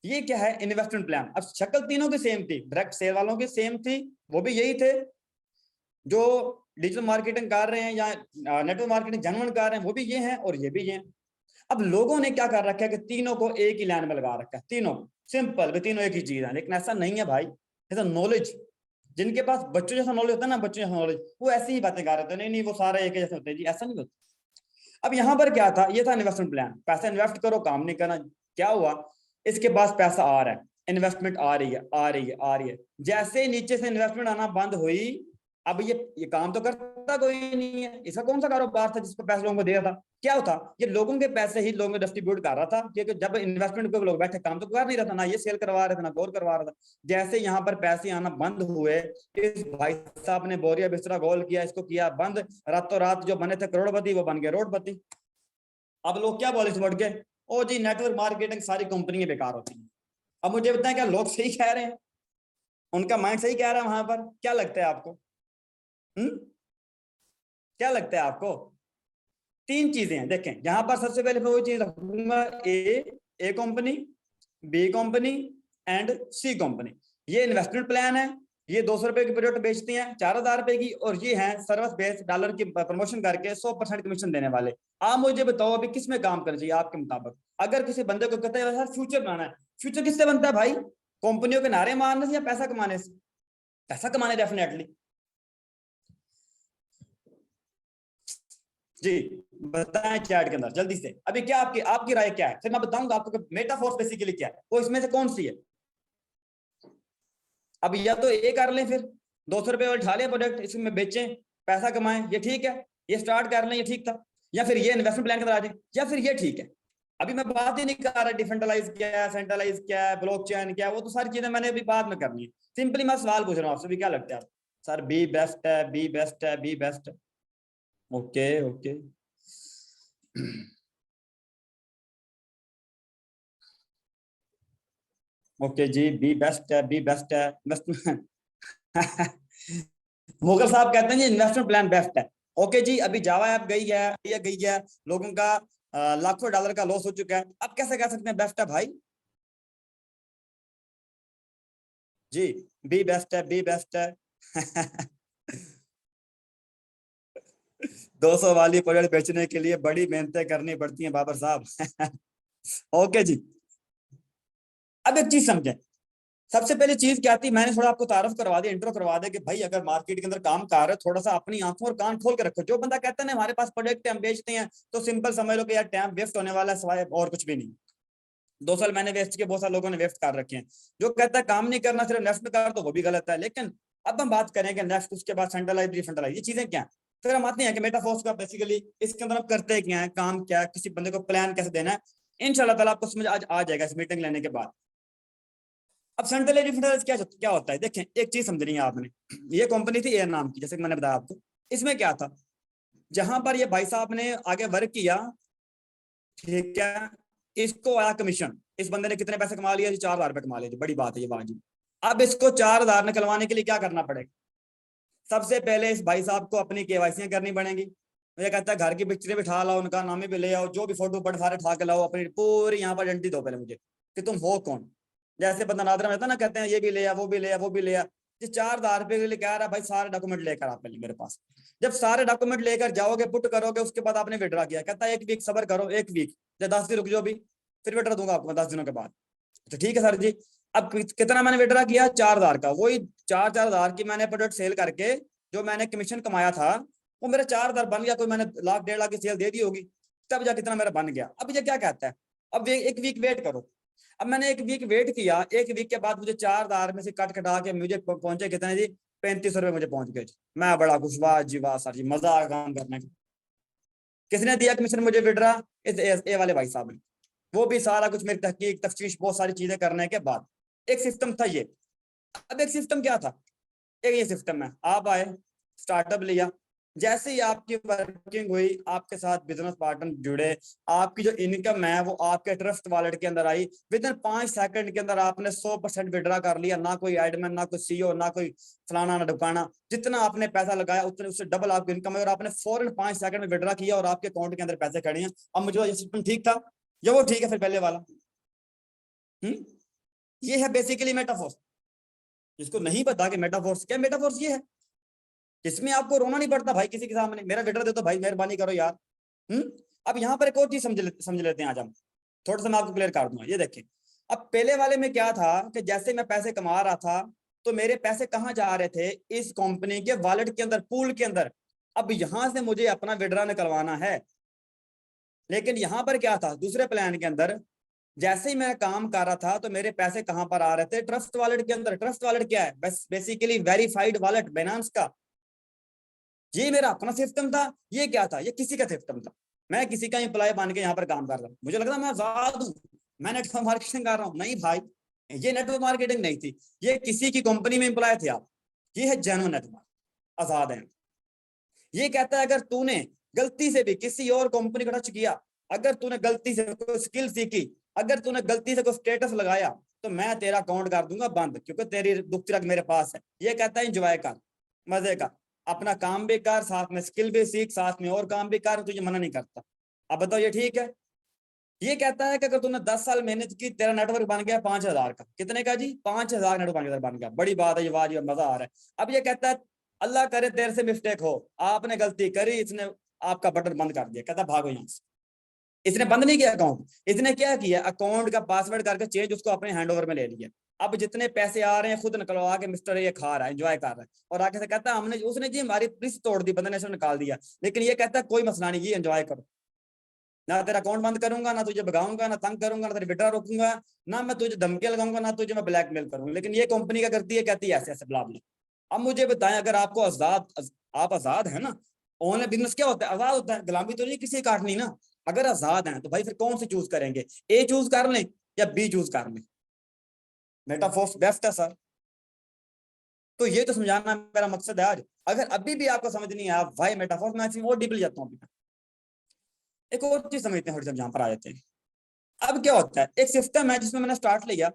ये क्या है? Investment plan. अब शक्ल तीनों की सेम थी, डायरेक्ट सेल वालों की सेम थी, वो भी यही थे, जो डिजिटल मार्केटिंग कर रहे हैं या नेटवर्क मार्केटिंग जेन्युइन कर रहे हैं वो भी ये हैं और ये भी ये हैं। अब लोगों ने क्या कर रखा है कि तीनों को एक ही लाइन में लगा रखा है, तीनों सिंपल, तीनों एक ही चीज है, लेकिन ऐसा नहीं है भाई। ऐसा नॉलेज, जिनके पास बच्चों जैसा नॉलेज होता है ना, बच्चों जैसा नॉलेज, वो ऐसी ही बातें कर रहे थे, नहीं नहीं वो सारे एक जैसे होते हैं जी, ऐसा नहीं होता। अब यहाँ पर क्या था? ये था इन्वेस्टमेंट प्लान, पैसा इन्वेस्ट करो, काम नहीं करना। क्या हुआ? इसके पास पैसा आ रहा है, इन्वेस्टमेंट आ रही है, आ रही है, आ रही है, जैसे नीचे से इन्वेस्टमेंट आना बंद हुई, अब ये काम तो करता कोई नहीं है, इसका कौन सा कारोबार था जिसको पैसे लोगों को दिया था? क्या होता? ये लोगों के पैसे ही लोगों को डिस्ट्रीब्यूट कर रहा था, क्योंकि जब इन्वेस्टमेंट पे लोग बैठे काम तो कर नहीं रहा था, ना ये सेल करवा रहे थे, ना गौर करवा रहा था। जैसे यहाँ पर पैसे आना बंद हुए, इस भाई साहब ने बोरिया बिस्तरा गोल किया, इसको किया बंद, रातों रात जो बने थे करोड़पति वो बन गए रोडपति। अब लोग क्या बोले बढ़ के, ओ जी नेटवर्क मार्केटिंग सारी कंपनियां बेकार होती हैं। अब मुझे बताएं क्या लोग सही कह रहे हैं? उनका माइंड सही कह रहा है वहां पर? क्या लगता है आपको? क्या लगता है आपको? तीन चीजें हैं, देखें यहां पर सबसे पहले मैं वो चीज रखूंगा, A company, B company and C company. ये इन्वेस्टमेंट प्लान है, ये 200 रुपए की प्रोडक्ट बेचती हैं 4000 रुपए की, और ये है सर्विस बेस्ड डॉलर की प्रमोशन करके 100% कमीशन देने वाले। आप मुझे बताओ अभी किस में काम करना चाहिए आपके मुताबिक? अगर किसी बंदे को कहता है यार फ्यूचर बनाना है, फ्यूचर किससे बनता है भाई? कंपनियों के नारे मारने से या पैसा कमाने से? पैसा कमाने डेफिनेटली। जी बताएं चैट के अंदर जल्दी से अभी क्या आपकी आपकी राय क्या है, फिर मैं बताऊंगा आपको मेटाफोर्स बेसिकली क्या है, वो इसमें से कौन सी है। अब या तो ये कर लें, फिर 200 रुपए वाले उठा लें प्रोडक्ट, इसमें बेचें पैसा कमाएं, ये ठीक है, ये स्टार्ट कर लें, ये ठीक था। या फिर ये इन्वेस्टमेंट प्लान के अंदर आ जाए, या फिर ये ठीक है। अभी मैं बात ही नहीं कर रहा डिसेंट्रलाइज क्या है, सेंट्रलाइज क्या है, ब्लॉकचेन क्या है, वो तो सारी चीजें मैंने अभी बाद में करनी है। सिंपली मैं सवाल पूछ रहा हूँ आपसे, भी क्या लगता है सर? बी बेस्ट है, बी बेस्ट है, बी बेस्ट है? ओके ओके ओके जी, बी बेस्ट है, बी बेस्ट है इन्वेस्टमेंट मुगल साहब कहते हैं जी इन्वेस्टमेंट प्लान बेस्ट है। ओके जी, अभी जावा ऐप गई है, लोगों का लाखों डॉलर का लॉस हो चुका है, अब कैसे कह सकते हैं बेस्ट है भाई? जी बी बेस्ट है, बी बेस्ट है 200 वाली प्रोडक्ट बेचने के लिए बड़ी मेहनतें करनी पड़ती हैं बाबर साहब ओके जी, अब एक चीज समझें। सबसे पहले चीज क्या थी, मैंने थोड़ा आपको तारुफ करवा दिया, इंट्रो करवा दिया कि भाई अगर मार्केट के अंदर काम कर रहे हो थोड़ा सा अपनी आंखों और कान खोल के रखो। जो बंदा कहता है ना हमारे पास प्रोडक्ट हम बेचते हैं, तो सिंपल समझ लो कि यार टाइम वेस्ट होने वाला है, सिवाय और कुछ भी नहीं। 2 साल मैंने वेस्ट किए, बहुत सारे लोगों ने वेस्ट कर रखे हैं। जो कहता है काम नहीं करना सिर्फ नेफ्ट में कर, तो वो भी गलत है। लेकिन अब हम बात करें कि नेफ्ट, उसके बाद सेंट्रलाइज, डिसेंट्रलाइज, ये चीजें क्या है। फिर हम आते हैं कि मेटाफोर्स का बेसिकली इसके अंदर हम करते क्या है, काम क्या है, किसी बंदे को प्लान कैसे देना है, इंशाल्लाह ताला आपको समझ आज आ जाएगा इस मीटिंग लेने के बाद। अब सेंट्रल डिफरेंस क्या क्या होता है, देखें एक चीज समझनी है आपने। ये कंपनी थी एयर नाम की, जैसे कि मैंने बताया आपको। इसमें क्या था, जहां पर ये भाई साहब ने आगे वर्क किया, ठीक है, इसको आया कमीशन। इस बंदे ने कितने पैसे कमा लिए? 4000 रुपए कमा लिए, बड़ी बात है ये बाजी। अब इसको 4000 निकलवाने के लिए क्या करना पड़ेगा? सबसे पहले इस भाई साहब को अपनी केवाईसी करनी पड़ेगी। मुझे कहता है घर की पिक्चरें बिठा लाओ, उनका नाम भी ले आओ, जो भी फोटो पड़ सारे ठा के लाओ, अपनी पूरी यहाँ पर आइडेंटिटी दो पहले मुझे कि तुम हो कौन। जैसे बंदा नादरा में था ना, कहते हैं ये भी ले आ, वो भी ले आ, वो भी ले आ। जिस 4000 रुपए के लिए कह रहा है, भाई सारे डॉक्यूमेंट लेकर आप पहले मेरे पास। जब सारे डॉक्यूमेंट लेकर जाओगे, पुट करोगे, उसके बाद आपने विड्रा किया, कहता है 1 वीक सबर करो, 1 वीक या 10 दिन रुक जाओ, भी फिर विड्रा दूंगा आपको 10 दिनों के बाद। तो ठीक है सर जी। अब कितना मैंने विड्रा किया? 4000 का। वही 4,000 की मैंने प्रोडक्ट सेल करके जो मैंने कमीशन कमाया था, वो मेरा 4000 बन गया। कोई मैंने लाख 1.5 लाख की सेल दे दी होगी, तब जा कितना मेरा बन गया। अब ये क्या कहता है, अब 1 वीक वेट करो। अब मैंने 1 वीक वेट किया, 1 वीक के बाद मुझे 4000 में से कट कटा के मुझे पहुंचे कितने जी? 3500 रुपए मुझे पहुंच गए। मैं बड़ा खुश, वाह जी वाह सर जी, मजा आ काम करने का। किसने दिया कमीशन मुझे विड्रा? इस ए वाले भाई साहब ने। वो भी सारा कुछ मेरी तहकीक तफ्तीश बहुत सारी चीजें करने के बाद। एक सिस्टम था ये। अब एक सिस्टम क्या था, एक ये सिस्टम है, आप आए, स्टार्टअप लिया, जैसे ही आपकी वर्किंग हुई, आपके साथ बिजनेस पार्टनर जुड़े, आपकी जो इनकम है वो आपके ट्रस्ट वॉलेट के अंदर आई, विद इन 5 सेकंड के अंदर आपने 100% विड्रा कर लिया। ना कोई एडमिन, ना कोई सीईओ, ना कोई फलाना, ना दुकाना। जितना आपने पैसा लगाया उतने उससे डबल आपकी इनकम है, और आपने फौरन 5 सेकंड में विड्रा किया और आपके अकाउंट के अंदर पैसे खड़े हैं। अब मुझे ये सिस्टम ठीक था या वो ठीक है फिर पहले वाला? ये है बेसिकली मेटाफोर्स। जिसको नहीं पता कि मेटाफोर्स क्या, मेटाफोर्स ये है, इसमें आपको रोना नहीं पड़ता भाई किसी के सामने, मेरा विड्रा दे दो भाई, मेहरबानी करो यार। अब यहाँ पर एक और चीज समझ लेते हैं आज हम। थोड़ा सा मैं आपको क्लियर कर दूंगा, ये देखें। अब पहले वाले में क्या था कि जैसे मैं पैसे कमा रहा था, तो मेरे पैसे कहाँ जा रहे थे? इस कंपनी के वॉलेट के अंदर, पूल के अंदर। अब यहां से मुझे अपना विड्रा निकलवाना है। लेकिन यहाँ पर क्या था, दूसरे प्लान के अंदर, जैसे ही मैं काम कर रहा था तो मेरे पैसे कहां पर आ रहे थे? ट्रस्ट वॉलेट के अंदर। ट्रस्ट वॉलेट क्या है? बस बेसिकली वेरीफाइड वॉलेट, बाइनेंस का। ये मेरा अपना सिस्टम था, ये क्या था? ये किसी का सिस्टम था। मैं किसी का एम्प्लॉय बन के यहाँ पर काम कर रहा हूँ, मुझे लग रहा मैं आजाद हूँ, मैं नेटवर्क मार्केटिंग कर रहा हूँ। नहीं भाई, ये नेटवर्क मार्केटिंग नहीं थी, ये किसी की कंपनी में एम्प्लॉय थे आप। ये है जेन्युइन नेटवर्क, आजाद है। ये कहता है अगर तूने गलती से भी किसी और कंपनी को टच किया, अगर तूने गलती से कोई स्किल सीखी, अगर तूने गलती से कोई स्टेटस लगाया, तो मैं तेरा अकाउंट कर दूंगा बंद, क्योंकि तेरी दुख तिरक मेरे पास है। ये कहता है एंजॉय कर, मजे का, अपना काम भी कर, साथ में स्किल भी सीख, साथ में और काम भी कर, तुझे मना नहीं करता। अब बताओ ये ठीक है? ये कहता है कि अगर तूने 10 साल मेहनत की, तेरा नेटवर्क बन गया 5,000 का। कितने का जी? 5,000 नेटवर्क बन गया। बड़ी बात है ये, वाह जी मजा आ रहा है। अब ये कहता है अल्लाह करे तेरे से मिस्टेक हो, आपने गलती करी, इसने आपका बटन बंद कर दिया, कहता भागो यहाँ से। इसने बंद नहीं किया अकाउंट, इसने क्या किया, अकाउंट का पासवर्ड करके चेंज उसको अपने हैंडओवर में ले लिया। अब जितने पैसे आ रहे हैं खुद निकलवा के मिस्टर ये खा रहा है, एंजॉय कर रहा है। और आगे से कहता है हमने, उसने जी हमारी प्रिस तोड़ दी, बंदे ने निकाल दिया, लेकिन ये कहता है कोई मसला नहीं जी, एंजॉय करो, ना तेरा अकाउंट बंद करूंगा, ना तुझे भगाऊंगा, ना तंग करूंगा, ना तेरे बेटा रोकूंगा, ना मैं तुझे धमकियां लगाऊंगा, ना तुझे मैं ब्लैकमेल करूंगा। लेकिन ये कंपनी क्या करती है, कहती है ऐसे ऐसे ब्ला ब्ला। अब मुझे बताएं, अगर आपको आजाद, आप आजाद है ना, ऑनलाइन बिजनेस क्या होता है, आजाद होता है, गुलामी तो नहीं किसी की काटनी ना। अगर आजाद है तो भाई फिर कौन से चूज करेंगे, ए चूज कर लें या बी चूज कर लें? मेटाफोर्स बेस्ट है सर। तो ये तो समझाना मेरा मकसद है आज। अगर अभी भी आपको समझ नहीं आया भाई मेटाफोर्स, मैं और डीपली जाता हूँ। एक और चीज समझते हैं, जब यहाँ पर आ जाते हैं। अब क्या होता है, एक सिस्टम है जिसमें मैंने स्टार्ट लिया।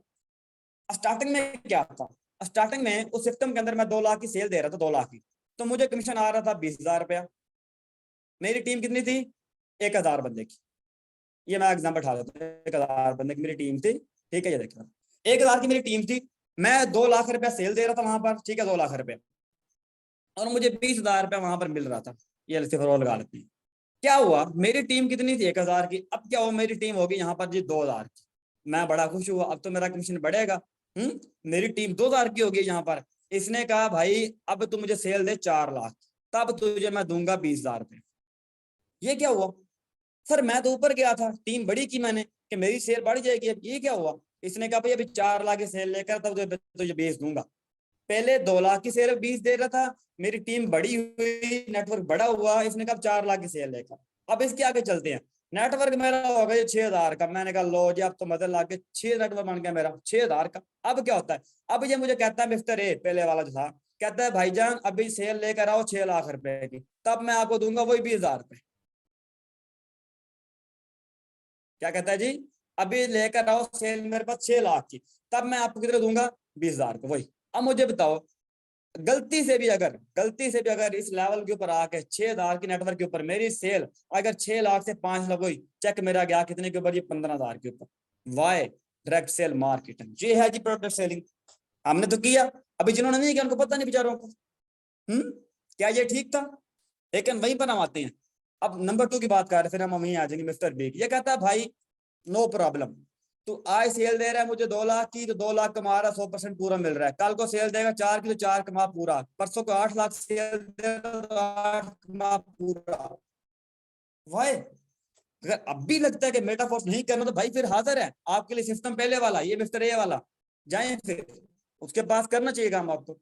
स्टार्टिंग में क्या था, स्टार्टिंग में उस सिस्टम के अंदर मैं 2 लाख की सेल दे रहा था, 2 लाख की, तो मुझे कमीशन आ रहा था 20,000 रुपया। मेरी टीम कितनी थी, 1,000 बंदे की। ये मैं एग्जाम्पल उठा देता हूँ, 1,000 बंदे की मेरी टीम थी, ठीक है। ये देखो 1,000 की मेरी टीम थी, मैं 2 लाख रुपया सेल दे रहा था वहां पर, ठीक है, 2 लाख रुपया, और मुझे 20,000 रुपया वहां पर मिल रहा था। ये सिर्फ और लगा लेते हैं। क्या हुआ, मेरी टीम कितनी थी, 1,000 की, अब क्या हुआ, मेरी टीम होगी यहाँ पर जी 2,000 की। मैं बड़ा खुश हुआ, अब तो मेरा कमीशन बढ़ेगा। मेरी टीम 2,000 की होगी यहाँ पर। इसने कहा भाई अब तू मुझे सेल दे 4 लाख, तब तुझे मैं दूंगा 20,000 रुपये। ये क्या हुआ सर, मैं तो ऊपर गया था, टीम बड़ी की मैंने कि मेरी सेल बढ़ जाएगी। अब ये क्या हुआ, इसने कहा भाई अभी 4 लाख की सेल लेकर तब तुझे 20 दूंगा। पहले 2 लाख की सेल 20 दे रहा था, मेरी टीम बड़ी हुई, नेटवर्क बड़ा हुआ, इसने कहा 4 लाख की सेल लेकर। अब इसके आगे चलते हैं, नेटवर्क मेरा हो गया 6,000 का। मैंने कहा लो जी अब तो मदद ला के 6 नेटवर्क बन गया मेरा 6,000 का। अब क्या होता है, अब ये मुझे कहता है मिस्टर ए, पहले वाला जो था, कहता है भाईजान अभी सेल लेकर आओ 6 लाख रुपए की, तब मैं आपको दूंगा वही 20,000 रुपए। क्या कहता है जी, अभी लेकर आओ सेल मेरे पास 6 लाख की, तब मैं आपको कितने दूंगा, 20,000 को, वही। अब मुझे बताओ, गलती से भी अगर इस लेवल के ऊपर आके 6,000 की नेटवर्क के ऊपर मेरी सेल अगर 6 लाख से 5 लाख हुई, चेक मेरा गया कितने के ऊपर, ये 15,000 के ऊपर। वाई, डायरेक्ट सेल मार्केटिंग, ये है जी प्रोडक्ट सेलिंग। हमने तो किया, अभी जिन्होंने नहीं किया उनको पता नहीं बेचारों को। क्या ये ठीक था? लेकिन वहीं पर हम आते हैं, अब नंबर 2 की बात कर रहे, फिर हम वहीं आ जाएंगे। मिस्टर बिग ये कहता है भाई नो प्रॉब्लम, तू आज सेल दे रहा है मुझे 2 लाख की, तो 2 लाख कमा रहा, 100% पूरा मिल रहा है। कल को सेल देगा 4 की, तो 4 कमा पूरा। परसों को 8 लाख सेल दे रहा, तो 8 कमा पूरा। वाई, अगर अब भी लगता है कि मेटाफोर्स नहीं करना, तो भाई फिर हाजिर है आपके लिए सिस्टम पहले वाला, ये मिस्टर ए वाला, जाए फिर उसके पास, करना चाहिए काम आपको।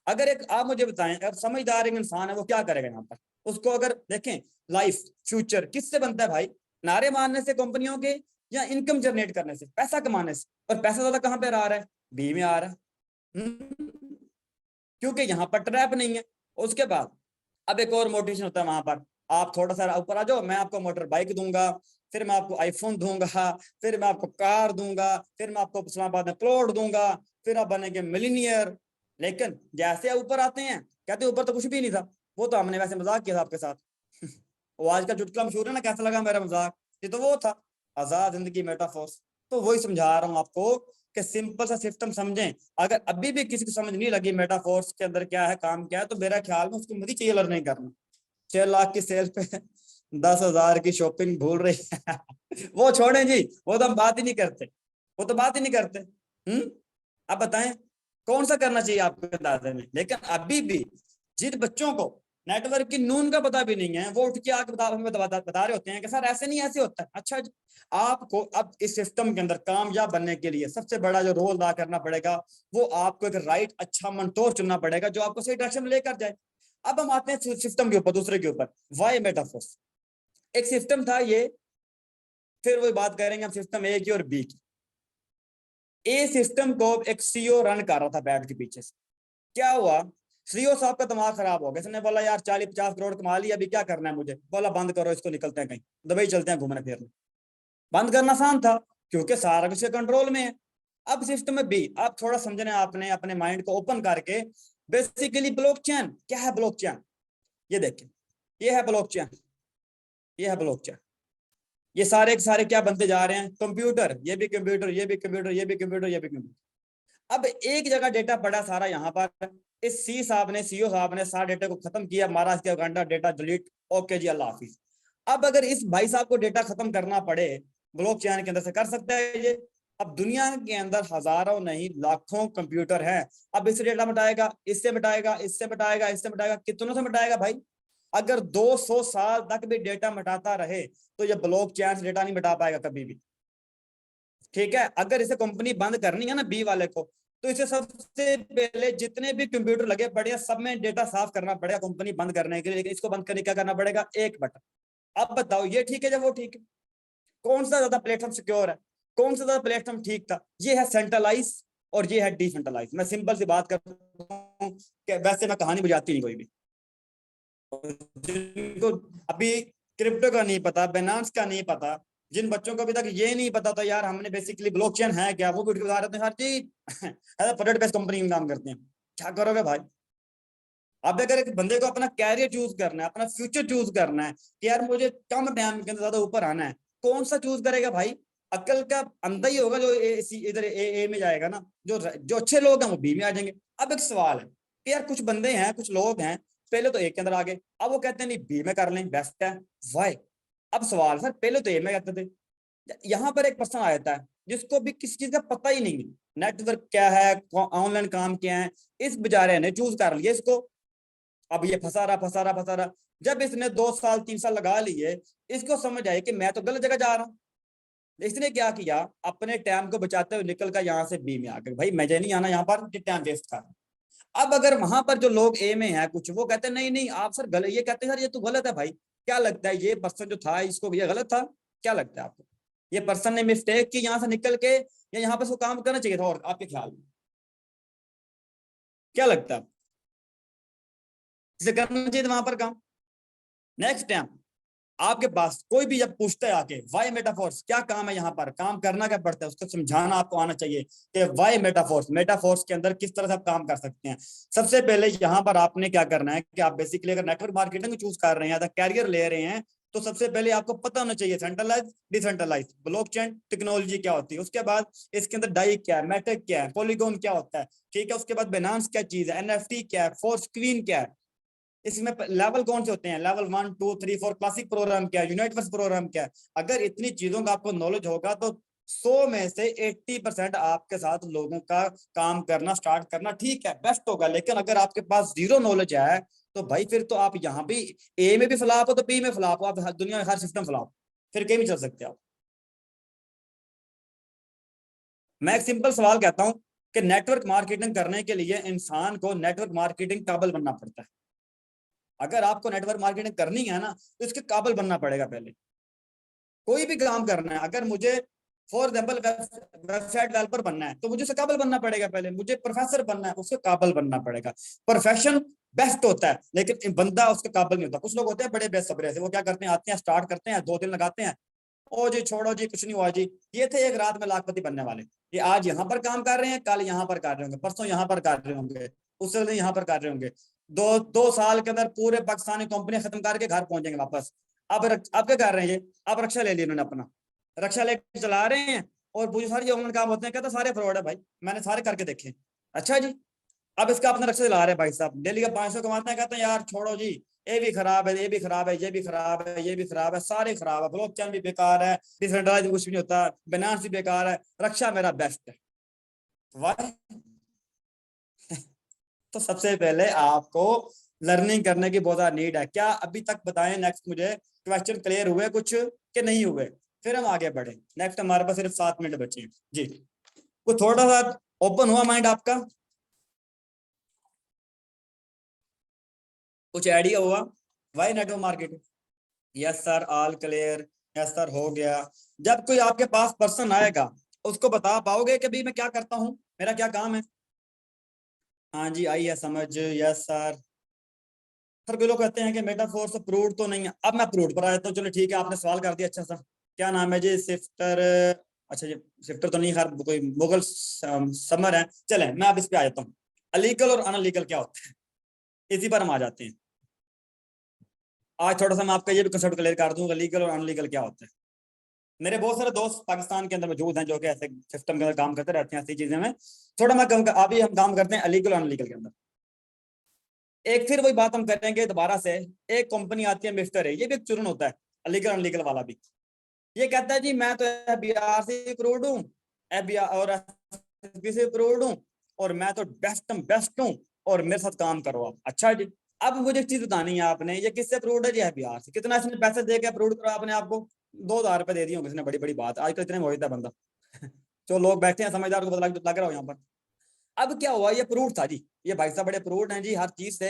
अगर एक आप मुझे बताएं, अब समझदार एक इंसान है वो क्या करेगा यहाँ पर, उसको अगर देखें, लाइफ फ्यूचर किससे बनता है भाई, नारे मारने से कंपनियों के, या इनकम जनरेट करने से, पैसा कमाने से। और पैसा ज्यादा कहाँ पे आ रहा है, बी में आ रहा है। क्योंकि यहाँ पर ट्रैप नहीं है। उसके बाद अब एक और मोटिवेशन होता है वहां पर, आप थोड़ा सा ऊपर आ जाओ, मैं आपको मोटर बाइक दूंगा, फिर मैं आपको आईफोन दूंगा, फिर मैं आपको कार दूंगा, फिर मैं आपको इस्लामाबाद में प्लॉट दूंगा, फिर आप बनेंगे मिलीनियर। लेकिन जैसे आप ऊपर आते हैं, कहते ऊपर तो कुछ भी नहीं था, वो तो हमने वैसे मजाक किया था आपके साथ। वो आज का चुटकुला मशहूर है ना, कैसा लगा मेरा मजाक, ये तो वो था, आजाद जिंदगी मेटाफोर्स। तो वही समझा रहा हूँ आपको कि सिंपल सा सिस्टम समझें। अगर अभी भी किसी को समझ नहीं लगी मेटाफोर्स के अंदर क्या है, काम क्या है, तो मेरा ख्याल में उसको मुझे चाहिए लर्निंग करना। 6 लाख की सेल पे 10,000 की शॉपिंग भूल रही है। वो छोड़ें जी, वो तो हम बात ही नहीं करते, वो तो बात ही नहीं करते। अब बताएं कौन सा करना चाहिए आपके अंदाजे में। लेकिन अभी भी जिन बच्चों को नेटवर्क की नून का पता भी नहीं है, वो उठ के आके हमें बता रहे होते हैं कि सर ऐसे नहीं ऐसे होता है। अच्छा जी, आपको अब इस सिस्टम के अंदर कामयाब बनने के लिए सबसे बड़ा जो रोल अदा करना पड़ेगा, वो आपको एक राइट अच्छा मंटोर चुनना पड़ेगा, जो आपको सही डायरेक्शन में लेकर जाए। अब हम आते हैं सिस्टम के ऊपर, दूसरे के ऊपर, वाई मेटाफोर्स। एक सिस्टम था ये, फिर वही बात करेंगे हम सिस्टम ए की और बी की। ए सिस्टम को एक सीईओ रन कर रहा था बैठ के पीछे से। क्या हुआ, सीईओ साहब का दिमाग खराब हो गया, इसने बोला यार 40-50 करोड़ कमा लिया, अभी क्या करना है मुझे। बोला बंद करो इसको, निकलते हैं कहीं दुबई चलते हैं घूमने फिरने। बंद करना आसान था क्योंकि सारा कुछ कंट्रोल में है। अब सिस्टम में भी आप थोड़ा समझने, आपने अपने माइंड को ओपन करके, बेसिकली ब्लॉकचेन क्या है, ब्लॉकचेन ये देखिए, ये है ब्लॉकचेन, ये है ब्लॉकचेन। ये सारे के सारे क्या बनते जा रहे हैं, कंप्यूटर, ये भी कंप्यूटर, ये भी कंप्यूटर, ये भी कंप्यूटर, ये भी कंप्यूटर। अब एक जगह डेटा पड़ा सारा यहाँ पर, इस सी साहब ने, सीईओ साहब ने सारे डेटा को खत्म किया, महाराज के घंटा डेटा डिलीट, ओके जी अल्लाह हाफिज। अब अगर इस भाई साहब को डेटा खत्म करना पड़े ब्लॉकचेन के अंदर से, कर सकता है ये? अब दुनिया के अंदर हजारों नहीं लाखों कंप्यूटर हैं, अब इससे डेटा मिटाएगा, इससे मिटाएगा, इससे मिटाएगा, इससे मिटाएगा, कितनों से मिटाएगा भाई? अगर 200 साल तक भी डेटा मिटाता रहे तो ये ब्लॉकचेन से डेटा नहीं मिटा पाएगा कभी भी। ठीक है, अगर इसे कंपनी बंद करनी है ना बी वाले को, तो इसे सबसे पहले जितने भी कंप्यूटर लगे पड़े हैं सब में डेटा साफ करना पड़ेगा कंपनी बंद करने के लिए। लेकिन इसको बंद करने क्या करना पड़ेगा, एक बटन। अब बताओ ये ठीक है या वो ठीक है? कौन सा ज्यादा प्लेटफॉर्म सिक्योर है, कौन सा ज्यादा प्लेटफॉर्म ठीक था? ये है सेंट्रलाइज और ये है डिसेंट्रलाइज। मैं सिंपल सी बात करता हूँ कि वैसे मैं कहानी बुझाती नहीं कोई भी। जिनको अभी क्रिप्टो का नहीं पता, बाइनेंस का नहीं पता, जिन बच्चों को अभी तक ये नहीं पता था यार हमने बेसिकली ब्लॉकचेन है क्या, वो भी बता रहे थे हर चीज प्रोडक्ट बेस्ड कंपनी में काम करते हैं। क्या करोगे भाई? अब अगर एक बंदे को अपना कैरियर चूज करना है, अपना फ्यूचर चूज करना है कि यार मुझे कम टाइम के अंदर ज्यादा ऊपर आना है, कौन सा चूज करेगा भाई? अक्ल का अंधा ही होगा जो इधर ए में जाएगा ना, जो अच्छे लोग हैं वो बी में आ जाएंगे। अब एक सवाल है कि यार कुछ बंदे हैं, कुछ लोग हैं पहले तो ए के अंदर आ गए, अब वो कहते हैं नहीं बी में कर लें बेस्ट है, वाई? अब सवाल सर, पहले तो ए में कहते थे, यहाँ पर एक पर्सन आ जाता है जिसको भी किसी चीज का पता ही नहीं, नेटवर्क क्या है, ऑनलाइन काम क्या है, इस बेचारे ने चूज कर लिया इसको। अब ये फंसा रहा फंसा रहा फंसा रहा, जब इसने 2 साल 3 साल लगा लिए, इसको समझ आए कि मैं तो गलत जगह जा रहा हूँ। इसने क्या किया, अपने टाइम को बचाते हुए निकल कर यहाँ से बी में आ गए, भाई मुझे नहीं आना यहाँ पर, टाइम वेस्ट कर। अब अगर वहां पर जो लोग ए में है कुछ, वो कहते हैं नहीं नहीं आप सर गलत, ये कहते हैं सर ये तो गलत है भाई। क्या लगता है ये पर्सन जो था इसको ये गलत था? क्या लगता है आपको, ये पर्सन ने मिस्टेक की यहाँ से निकल के, या यहाँ पर उसको काम करना चाहिए था? और आपके ख्याल में क्या लगता है, इसे करना चाहिए था वहां पर काम? नेक्स्ट टाइम आपके पास कोई भी जब पूछता है आके वाई मेटाफोर्स क्या काम है, यहाँ पर काम करना क्या पड़ता है, उसको समझाना आपको आना चाहिए कि वाई मेटाफोर्स, मेटाफोर्स के अंदर किस तरह से आप काम कर सकते हैं। सबसे पहले यहाँ पर आपने क्या करना है कि आप बेसिकली अगर नेटवर्क मार्केटिंग चूज कर रहे हैं या कैरियर ले रहे हैं, तो सबसे पहले आपको पता होना चाहिए सेंट्रलाइज डिसेंट्रलाइज ब्लॉकचेन टेक्नोलॉजी क्या होती है, उसके बाद इसके अंदर डाई क्या है, मैटेक क्या है, पॉलीगॉन क्या होता है, ठीक है, उसके बाद बाइनेंस क्या चीज है, एनएफटी क्या है, फोरस्क्रीन क्या है, इसमें लेवल कौन से होते हैं, लेवल 1 2 3 4, क्लासिक प्रोग्राम क्या है, यूनिवर्स प्रोग्राम क्या है। अगर इतनी चीजों का आपको नॉलेज होगा तो 100 में से 80% आपके साथ लोगों का काम करना स्टार्ट करना ठीक है, बेस्ट होगा। लेकिन अगर आपके पास जीरो नॉलेज है तो भाई फिर तो आप यहाँ भी ए में भी फ्लॉप हो तो बी में फ्लॉप हो, आप दुनिया में हर सिस्टम फ्लॉप, फिर कहीं भी चल सकते आप। मैं एक सिंपल सवाल कहता हूँ कि नेटवर्क मार्केटिंग करने के लिए इंसान को नेटवर्क मार्केटिंग काबिल बनना पड़ता है। अगर आपको नेटवर्क मार्केटिंग करनी है ना तो इसके काबिल बनना पड़ेगा पहले। कोई भी काम करना है, अगर मुझे फॉर एग्जाम्पल वेबसाइट डेवलपर बनना है तो मुझे उससे काबिल बनना पड़ेगा पहले, मुझे प्रोफेसर बनना है उससे काबिल बनना पड़ेगा। प्रोफेशन बेस्ट होता है लेकिन बंदा उसके काबिल नहीं होता। कुछ लोग होते हैं बड़े बेसब्रे से, वो क्या करते हैं, आते हैं स्टार्ट करते हैं 2 दिन लगाते हैं, ओ जी छोड़ो जी कुछ नहीं हुआ जी, ये थे एक रात में लाखपति बनने वाले। ये आज यहाँ पर काम कर रहे हैं, कल यहाँ पर कर रहे होंगे, परसों यहाँ पर कर रहे होंगे, उससे दिन यहाँ पर कर रहे होंगे, 2 साल के अंदर पूरे पाकिस्तानी कंपनी खत्म करके घर पहुंचेंगे वापस। अब क्या कर रहे हैं ये, अब रक्षा ले लिया उन्होंने अपना, रक्षा लेकर चला रहे हैं, और पूरी सारी जो ऑनलाइन काम होते हैं कहते सारे फ्रॉड है भाई, मैंने सारे करके देखे। अच्छा जी, अब इसका अपना रक्षा चला रहे हैं भाई साहब, डेली का 500 कमाते हैं, कहते हैं यार छोड़ो जी, ये भी खराब है, ये भी खराब है, ये भी खराब है, ये भी खराब है, सारे खराब है, ब्लॉकचेन भी बेकार है, डिसेंट्रलाइज कुछ भी नहीं होता, बाइनेंस भी बेकार है, रक्षा मेरा बेस्ट है। वाह, तो सबसे पहले आपको लर्निंग करने की बहुत ज्यादा नीड है। क्या अभी तक बताएं, नेक्स्ट मुझे क्वेश्चन क्लियर हुए कुछ कि नहीं हुए, फिर हम आगे बढ़े। नेक्स्ट हमारे पास सिर्फ 7 मिनट बचे हैं जी। कुछ थोड़ा सा ओपन हुआ माइंड आपका, कुछ आइडिया हुआ why network marketing? Yes sir all clear, yes sir हो गया। जब कोई आपके पास पर्सन आएगा उसको बता पाओगे कि भाई मैं क्या करता हूँ, मेरा क्या काम है? हाँ जी आई है समझ, यस सर। फिर कोई लोग कहते हैं कि मेटाफोर से प्रूव तो नहीं है, अब मैं प्रूव पर आ जाता हूँ। चलो ठीक है, आपने सवाल कर दिया, अच्छा सा क्या नाम है जी, सिफ्टर, अच्छा जी सिफ्टर तो नहीं, हर कोई मुगल समर है। चले मैं अब इस पे आ जाता हूँ, अलीगल और अनलीगल क्या होता है, इसी पर हम आ जाते हैं। आज थोड़ा सा मैं आपका ये भी कंसेप्ट क्लियर कर दूंगा, लीगल और अनलीगल क्या होता है। मेरे बहुत सारे दोस्त पाकिस्तान के अंदर मौजूद हैं जो कि ऐसे सिस्टम के अंदर काम करते रहते हैं, ऐसी चीजें में थोड़ा मैं कहूँगा अभी हम काम करते हैं अलीगल और अनलीगल के अंदर। एक फिर वही बात हम करेंगे दोबारा से, एक कंपनी आती है मिस्टर है, ये भी एक चुरन होता है अलीगल अनलीगल वाला भी। ये कहता है जी मैं तो FBI से अप्रूव्ड हूँ, FBI और SSB से अप्रूव्ड हूँ, और मैं तो बेस्ट हूँ और मेरे साथ काम करो आप। अच्छा जी, अब मुझे एक चीज बतानी है आपने, ये किससे अप्रूव्ड है जी? FBI से। कितना इसने पैसे दे के अप्रूव करो आपने आपको? 2,000 रुपए दे दिए होंगे इसने, बड़ी बड़ी बात, आजकल इतने में होता है बंदा। जो लोग बैठे हैं समझदार को पता लग रहा हो यहाँ पर। अब क्या हुआ, ये अप्रूव्ड था जी, ये भाई साहब बड़े अप्रूव्ड हैं जी हर चीज से।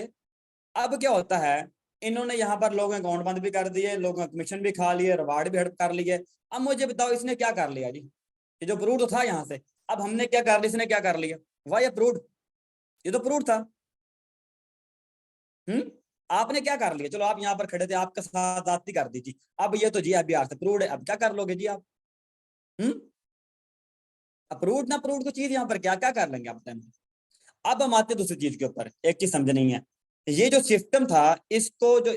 अब क्या होता है, इन्होंने यहाँ पर लोगों के अकाउंट बंद भी कर दिए, लोगों का कमीशन भी खा लिए, रिवार्ड भी हड़प कर लिए। अब मुझे बताओ इसने क्या कर लिया जी? ये जो अप्रूव्ड था यहाँ से, अब हमने क्या कर लिया, इसने क्या कर लिया? Why approved? ये तो अप्रूव्ड था। आपने क्या कर लिया? चलो आप यहाँ पर खड़े थे, आपके साथ जाती कर दी जी, अब ये तो जी FBI से अप्रूव्ड है, अब क्या कर लोगे जी आप? अप्रूव्ड ना अप्रूव्ड को चीज यहाँ पर क्या क्या कर लेंगे आप टाइम? अब हम आते दूसरी चीज के ऊपर, एक चीज समझनी है, ये जो सिस्टम था इसको जो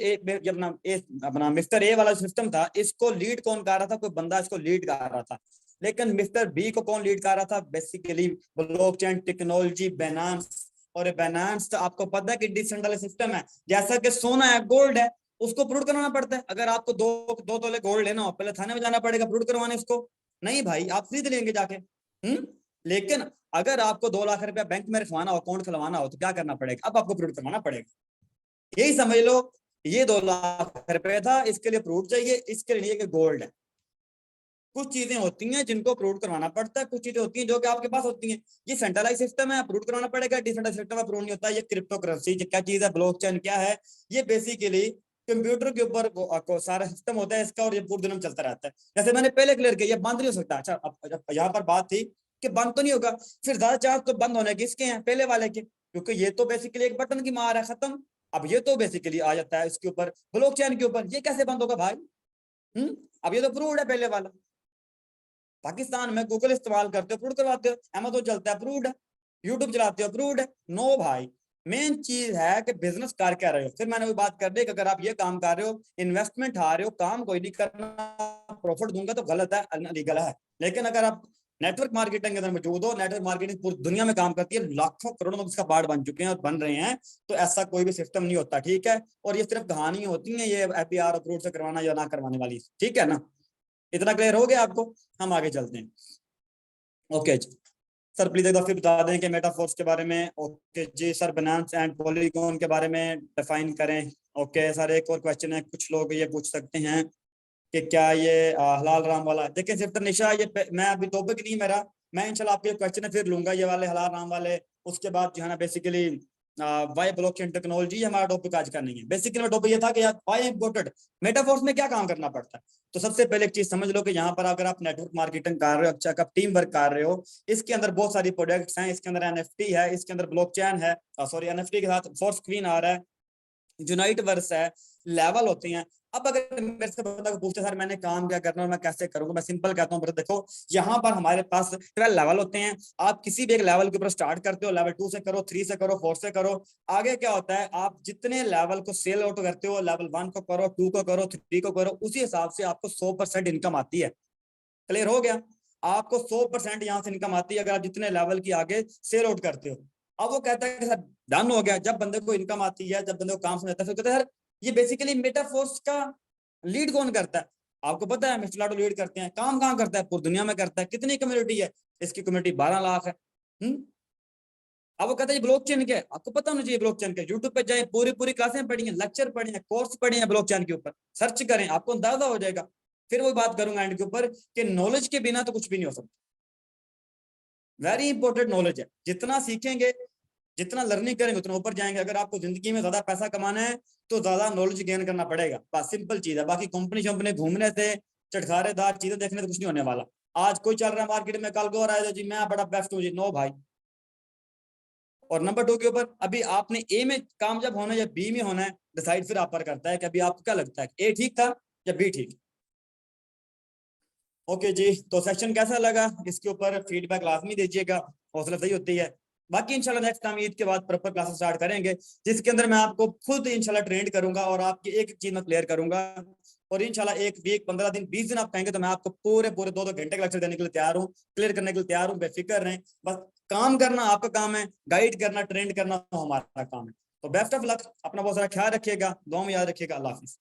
अपना मिस्टर ए वाला सिस्टम था, इसको लीड कौन कर रहा था? कोई बंदा इसको लीड कर रहा था। लेकिन मिस्टर बी को कौन लीड कर रहा था? Basically blockchain technology, Binance. और बाइनेंस तो आपको पता है कि डिसेंट्रलाइज्ड सिस्टम है, जैसा कि सोना है, गोल्ड है, उसको प्रूव करवाना पड़ता है। अगर आपको दो तोले गोल्ड लेना हो, पहले थाने में जाना पड़ेगा प्रूव करवाने इसको। नहीं भाई, आप खरीद लेंगे जाके। लेकिन अगर आपको 2 लाख रुपया बैंक में रखवाना हो, अकाउंट खुलवाना हो, तो क्या करना पड़ेगा? अब आपको प्रूव करवाना पड़ेगा। यही समझ लो, ये 2 लाख रुपए था, इसके लिए प्रूफ चाहिए, इसके लिए कि गोल्ड है। कुछ चीजें होती हैं जिनको अप्रूव करवाना पड़ता है, कुछ चीजें होती हैं जो कि आपके पास होती हैं। ये सेंट्रलाइज सिस्टम है, अप्रूव करवाना पड़ेगा। डिसेंट्रलाइज सिस्टम अप्रूव नहीं होता। ये क्रिप्टो करेंसी क्या चीज है, ब्लॉकचेन क्या है? ये बेसिकली कंप्यूटर के ऊपर सारा सिस्टम होता है इसका, और ये पूरे दिन में चलता रहता है। जैसे मैंने पहले क्लियर किया, ये बंद नहीं हो सकता। अच्छा, अब यहाँ पर बात थी कि बंद तो नहीं होगा, फिर ज्यादा चार्ज तो बंद होने के इसके हैं, पहले वाले के, क्योंकि ये तो बेसिकली एक बटन की मार है, खत्म। अब ये तो बेसिकली आ जाता है इसके ऊपर, ब्लॉकचेन के ऊपर, ये कैसे बंद होगा भाई? अब ये तो अप्रूव्ड है पहले वाला। पाकिस्तान में गूगल इस्तेमाल करते हो, अप्रूव करवाते हो, अमेज़न चलता है, अप्रूव्ड है, यूट्यूब चलाते हो, अप्रूव्ड है। नो भाई, मेन चीज है कि बिजनेस कर क्या रहे हो। फिर मैंने वो बात कर दी कि अगर आप ये काम कर रहे हो, इन्वेस्टमेंट आ रहे हो, काम कोई नहीं करना, प्रॉफिट दूंगा तो गलत है, अनलीगल है। लेकिन अगर आप नेटवर्क मार्केटिंग के अंदर मौजूद हो, नेटवर्क मार्केटिंग पूरी दुनिया में काम करती है, लाखों करोड़ों लोग इसका पार्ट बन चुके हैं और बन रहे हैं, तो ऐसा कोई भी सिस्टम नहीं होता, ठीक है? और ये सिर्फ कहानी होती है, ये FBR अप्रूव से करवाना या ना करवाने वाली, ठीक है ना? इतना क्लियर हो गया आपको? हम आगे चलते हैं। ओके जी सर, प्लीज एक बार फिर बता दें कि मेटाफोर्स के बारे में। ओके जी सर, बाइनेंस एंड पॉलीगॉन के बारे में डिफाइन करें। ओके सर, एक और क्वेश्चन है, कुछ लोग ये पूछ सकते हैं कि क्या ये हलाल राम वाला, देखिए सिर्फ निशा, ये मैं अभी टॉपिक नहीं मेरा, मैं इंशाल्लाह आपके क्वेश्चन फिर लूंगा ये वाले हलाल राम वाले। उसके बाद जो है ना बेसिकली वाई ब्लॉकचेन टेक्नोलॉजी हमारा टॉपिक आज का नहीं है। बेसिकली मेरा टॉपिक ये था कि यार वाई इम्पोर्टेंट, मेटाफोर्स में क्या काम करना पड़ता है। तो सबसे पहले एक चीज समझ लो कि यहाँ पर अगर आप नेटवर्क मार्केटिंग कर रहे हो, अच्छा आप टीम वर्क कर रहे हो, इसके अंदर बहुत सारी प्रोडक्ट्स हैं, इसके अंदर NFT है, इसके अंदर ब्लॉकचेन है, सॉरी NFT के साथ फोर्स क्वीन आ रहा है, यूनाइट वर्स है, लेवल होते हैं। अब अगर मेरे से बंदा को पूछते सर मैंने काम क्या करना है, मैं कैसे करूंगा, मैं सिंपल कहता हूँ, देखो यहाँ पर हमारे पास 12 लेवल होते हैं। आप किसी भी एक लेवल के ऊपर स्टार्ट करते हो, लेवल 2 से करो, 3 से करो, 4 से करो। आगे क्या होता है, आप जितने लेवल को सेल आउट करते हो, लेवल 1 को करो, 2 को करो, 3 को करो, उसी हिसाब से आपको 100% इनकम आती है। क्लियर हो गया? आपको 100% यहाँ से इनकम आती है अगर आप जितने लेवल की आगे सेल आउट करते हो। अब वो कहता है कि सर डन हो गया, जब बंदे को इनकम आती है, जब बंदे को काम समझ आता है, फिर कहता है सर ये बेसिकली मेटाफोर्स का लीड कौन करता है? आपको पता है मिस्टर लाडो लीड करते हैं, काम कहाँ करता है? पूरी दुनिया में करता है। कितनी कम्युनिटी है इसकी? कम्युनिटी 12 लाख है। अब वो कहता है ब्लॉकचेन क्या है, आपको पता होना चाहिए ब्लॉकचेन क्या। यूट्यूब पे जाए, पूरी पूरी क्लासें पढ़ी हैं, लेक्चर पढ़े हैं, कोर्स पढ़े हैं ब्लॉकचेन के ऊपर, सर्च करें, आपको अंदाजा हो जाएगा। फिर वो बात करूंगा एंड के ऊपर कि नॉलेज के बिना तो कुछ भी नहीं हो सकता। वेरी इंपॉर्टेंट नॉलेज है, जितना सीखेंगे, जितना लर्निंग करेंगे, उतना ऊपर जाएंगे। अगर आपको जिंदगी में ज्यादा पैसा कमाना है तो ज्यादा नॉलेज गेन करना पड़ेगा, बस सिंपल चीज है। बाकी कंपनी शंपनी घूमने से, चटखारेदार चीजें देखने से कुछ नहीं होने वाला। आज कोई चल रहा है मार्केट में, कल को आ रहा है जी मैं बड़ा बेस्ट हूँ जी, नो भाई। और नंबर 2 के ऊपर, अभी आपने ए में कामयाब होना है या बी में होना है, डिसाइड फिर आप पर करता है कि अभी आपको क्या लगता है, ए ठीक था या बी ठीक। ओके जी, तो सेक्शन कैसा लगा, इसके ऊपर फीडबैक लाजमी दीजिएगा, हौसला सही होती है। बाकी इंशाल्लाह नेक्स्ट टाइम ईद के बाद प्रॉपर क्लासेस स्टार्ट करेंगे, जिसके अंदर मैं आपको खुद इंशाल्लाह ट्रेंड करूंगा और आपकी एक चीज में क्लियर करूंगा और इंशाल्लाह 1 वीक 15 दिन 20 दिन आप कहेंगे तो मैं आपको पूरे 2-2 घंटे का लेक्चर देने के लिए तैयार हूँ, क्लियर करने के लिए तैयार हूँ, बेफिक्र रहें। बस काम करना आपका काम है, गाइड करना ट्रेंड करना हमारा काम है। तो बेस्ट ऑफ लक, अपना बहुत सारा ख्याल रखिएगा, दुआ में याद रखिएगा। अल्लाह हाफिज।